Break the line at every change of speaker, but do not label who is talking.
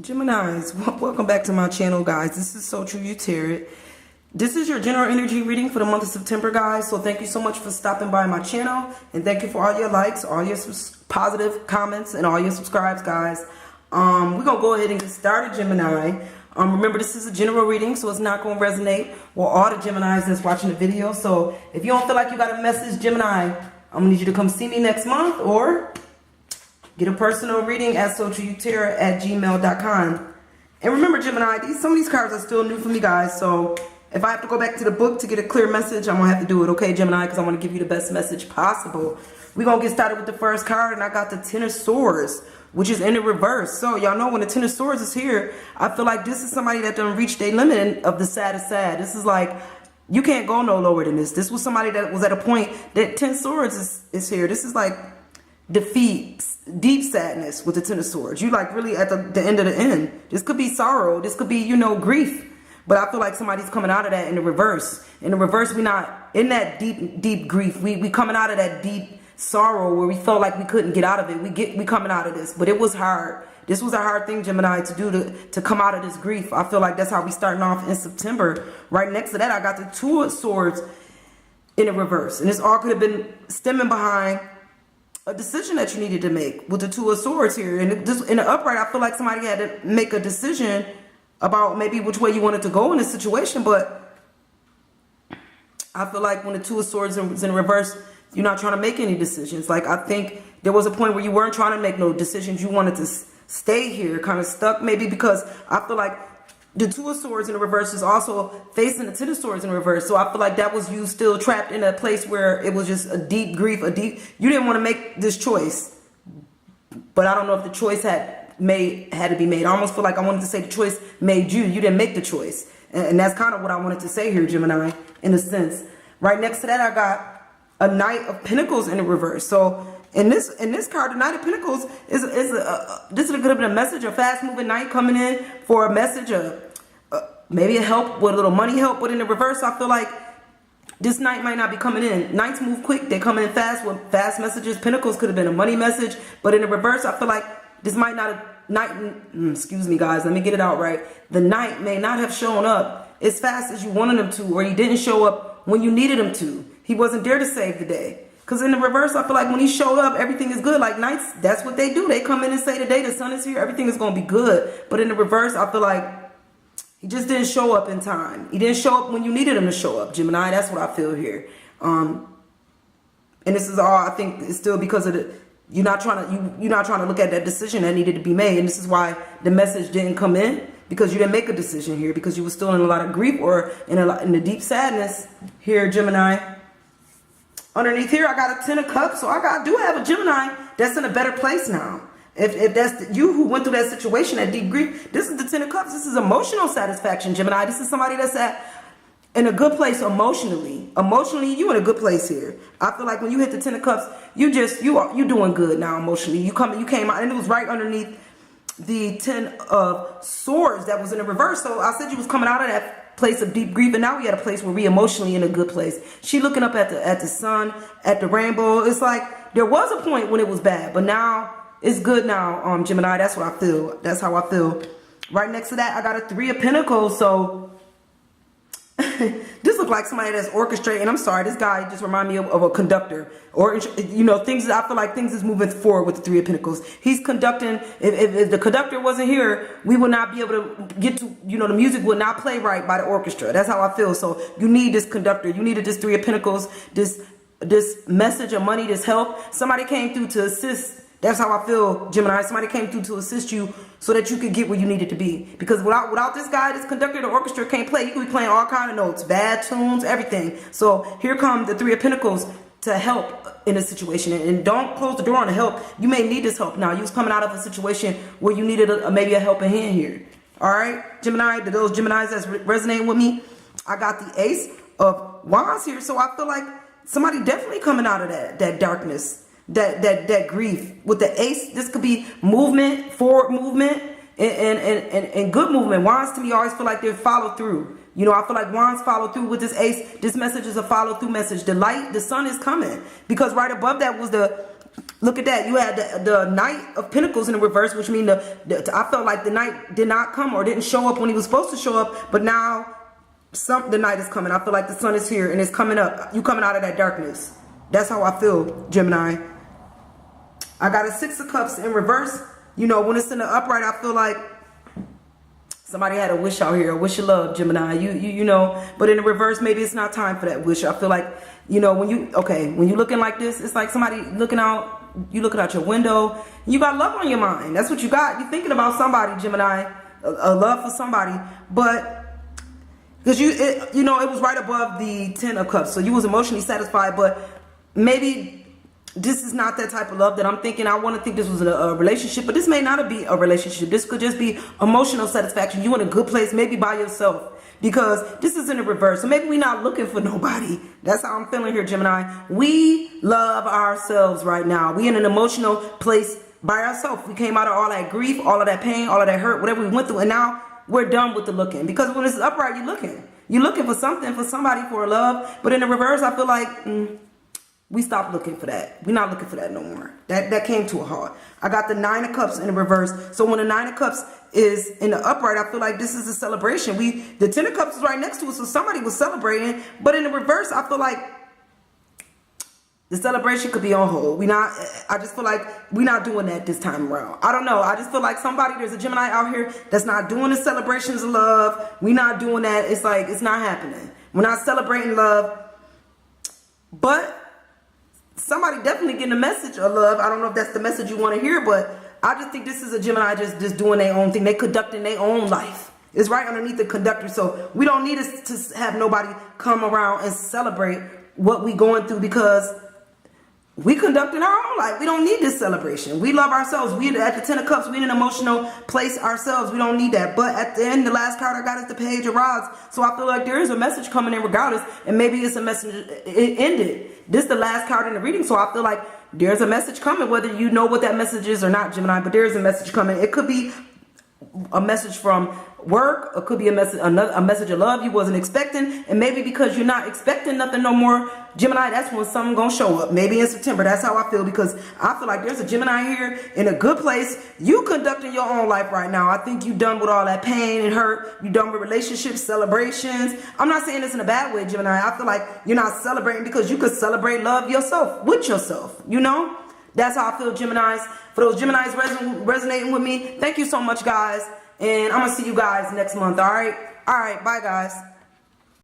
Geminis, welcome back to my channel, guys. This is So True You Tarot. This is your general energy reading for the month of September, guys. So thank you so much for stopping by my channel, and thank you for all your likes, all your positive comments, and all your subscribes, guys. We're gonna go ahead and get started, Gemini. Remember, this is a general reading, so it's not gonna resonate with all the Geminis that's watching the video. So if you don't feel like you got a message, Gemini, I'm gonna need you to come see me next month, or get a personal reading at soultrueutera@gmail.com. And remember, Gemini, some of these cards are still new for me, guys. So if I have to go back to the book to get a clear message, I'm going to have to do it, okay, Gemini? Because I want to give you the best message possible. We're going to get started with the first card, and I got the Ten of Swords, which is in the reverse. So y'all know when the Ten of Swords is here, I feel like this is somebody that done reached their limit of the sad is sad. This is like, you can't go no lower than this. This was somebody that was at a point that 10 Swords is here. This is like defeat, deep sadness with the Ten of Swords. You like really at the end of the end. This could be sorrow. This could be, you know, grief. But I feel like somebody's coming out of that in the reverse. In the reverse, we're not in that deep grief. We coming out of that deep sorrow where we felt like we couldn't get out of it. We coming out of this. But it was hard. This was a hard thing, Gemini, to do to come out of this grief. I feel like that's how we starting off in September. Right next to that, I got the Two of Swords in the reverse. And this all could have been stemming behind a decision that you needed to make with the Two of Swords here. And just in the upright, I feel like somebody had to make a decision about maybe which way you wanted to go in this situation. But I feel like when the Two of Swords is in reverse, you're not trying to make any decisions. Like, I think there was a point where you weren't trying to make no decisions. You wanted to stay here, kind of stuck, maybe, because I feel like the Two of Swords in the reverse is also facing the Ten of Swords in reverse. So I feel like that was you still trapped in a place where it was just a deep grief, you didn't want to make this choice. But I don't know if the choice had to be made. I almost feel like I wanted to say the choice made you. You didn't make the choice. And that's kind of what I wanted to say here, Gemini, in a sense. Right next to that, I got a Knight of Pentacles in the reverse. So in this card, the Knight of Pentacles this is a good bit of message, a fast moving knight coming in for a message, maybe a help with a little money help. But in the reverse, I feel like this knight might not be coming in. Knights move quick, they come in fast with fast messages. Pentacles could have been a money message, but in the reverse, I feel like this might not have excuse me, guys, let me get it out right. The knight may not have shown up as fast as you wanted him to, or he didn't show up when you needed him to. He wasn't there to save the day. Because in the reverse, I feel like when he showed up, everything is good. Like knights, that's what they do. They come in and say today the sun is here, everything is going to be good. But in the reverse, I feel like he just didn't show up in time. He didn't show up when you needed him to show up, Gemini. That's what I feel here. And this is all, I think, it's still because of you're not trying to look at that decision that needed to be made. And this is why the message didn't come in, because you didn't make a decision here, because you were still in a lot of grief or in the deep sadness here, Gemini. Underneath here, I got a Ten of Cups. So I do have a Gemini that's in a better place now. If that's you who went through that situation, that deep grief, this is the Ten of Cups. This is emotional satisfaction, Gemini. This is somebody that's in a good place emotionally. Emotionally, you in a good place here. I feel like when you hit the Ten of Cups, you doing good now emotionally. You came out, and it was right underneath the Ten of Swords that was in the reverse. So I said you was coming out of that place of deep grief, and now we at a place where we emotionally in a good place. She looking up at the sun, at the rainbow. It's like there was a point when it was bad, but now it's good now, Gemini. That's what I feel. That's how I feel. Right next to that, I got a Three of Pentacles. So this looks like somebody that's orchestrating. I'm sorry, this guy just remind me of a conductor, or you know, things. I feel like things is moving forward with the Three of Pentacles. He's conducting. If the conductor wasn't here, we would not be able to get to, you know, the music would not play right by the orchestra. That's how I feel. So you need this conductor. You needed this Three of Pentacles. This message of money, this help. Somebody came through to assist. That's how I feel, Gemini. Somebody came through to assist you so that you could get where you needed to be. Because without this guy, this conductor, the orchestra can't play. You could be playing all kind of notes, bad tunes, everything. So here comes the Three of Pentacles to help in a situation. And don't close the door on the help. You may need this help now. You was coming out of a situation where you needed maybe a helping hand here. All right, Gemini, to those Geminis that's resonating with me, I got the Ace of Wands here. So I feel like somebody definitely coming out of that darkness. That grief with the Ace. This could be movement, forward movement, and good movement. Wands to me always feel like they follow through. You know, I feel like wands follow through with this ace. This message is a follow through message. The light, the sun is coming, because right above that was the Look at that. You had the Knight of Pentacles in the reverse, which means I felt like the Knight did not come or didn't show up when he was supposed to show up. But now the night is coming. I feel like the sun is here and it's coming up. You coming out of that darkness. That's how I feel, Gemini. I got a 6 of Cups in reverse. You know, when it's in the upright, I feel like somebody had a wish out here, a wish of love, Gemini. You know, but in the reverse, maybe it's not time for that wish. I feel like, you know, when you looking like this, it's like somebody looking out. You looking out your window. You got love on your mind. That's what you got. You're thinking about somebody, Gemini, a love for somebody, but because you know, it was right above the 10 of Cups, so you was emotionally satisfied, but maybe this is not that type of love that I'm thinking. I want to think this was a relationship, but this may not be a relationship. This could just be emotional satisfaction. You in a good place, maybe by yourself, because this is in the reverse. So maybe we're not looking for nobody. That's how I'm feeling here, Gemini. We love ourselves right now. We in an emotional place by ourselves. We came out of all that grief, all of that pain, all of that hurt, whatever we went through, and now we're done with the looking. Because when it's upright, you're looking. You're looking for something, for somebody, for a love. But in the reverse, I feel like we stopped looking for that. We're not looking for that no more. That came to a halt. I got the 9 of Cups in the reverse. So when the 9 of Cups is in the upright, I feel like this is a celebration. The 10 of Cups is right next to us, so somebody was celebrating. But in the reverse, I feel like the celebration could be on hold. I just feel like we're not doing that this time around. I don't know. I just feel like there's a Gemini out here that's not doing the celebrations of love. We're not doing that. It's like, it's not happening. We're not celebrating love. But somebody definitely getting a message of love. I don't know if that's the message you want to hear, but I just think this is a Gemini just doing their own thing. They conducting their own life. It's right underneath the conductor. So we don't need to have nobody come around and celebrate what we going through, because we conducting our own life. We don't need this celebration. We love ourselves. We at the 10 of Cups. We in an emotional place ourselves. We don't need that. But at the end, the last card I got is the Page of Rods. So I feel like there is a message coming in regardless. And maybe it's a message. It ended. This is the last card in the reading. So I feel like there's a message coming, whether you know what that message is or not, Gemini. But there is a message coming. It could be a message from work. It could be a message of love you wasn't expecting. And maybe because you're not expecting nothing no more, Gemini, that's when something gonna show up. Maybe in September. That's how I feel, because I feel like there's a Gemini here in a good place. You conducting your own life right now. I think you done with all that pain and hurt. You done with relationships, celebrations. I'm not saying this in a bad way, Gemini. I feel like you're not celebrating because you could celebrate love yourself, with yourself, you know? That's how I feel, Geminis. For those Geminis resonating with me, thank you so much, guys. And I'm going to see you guys next month, all right? All right, bye, guys.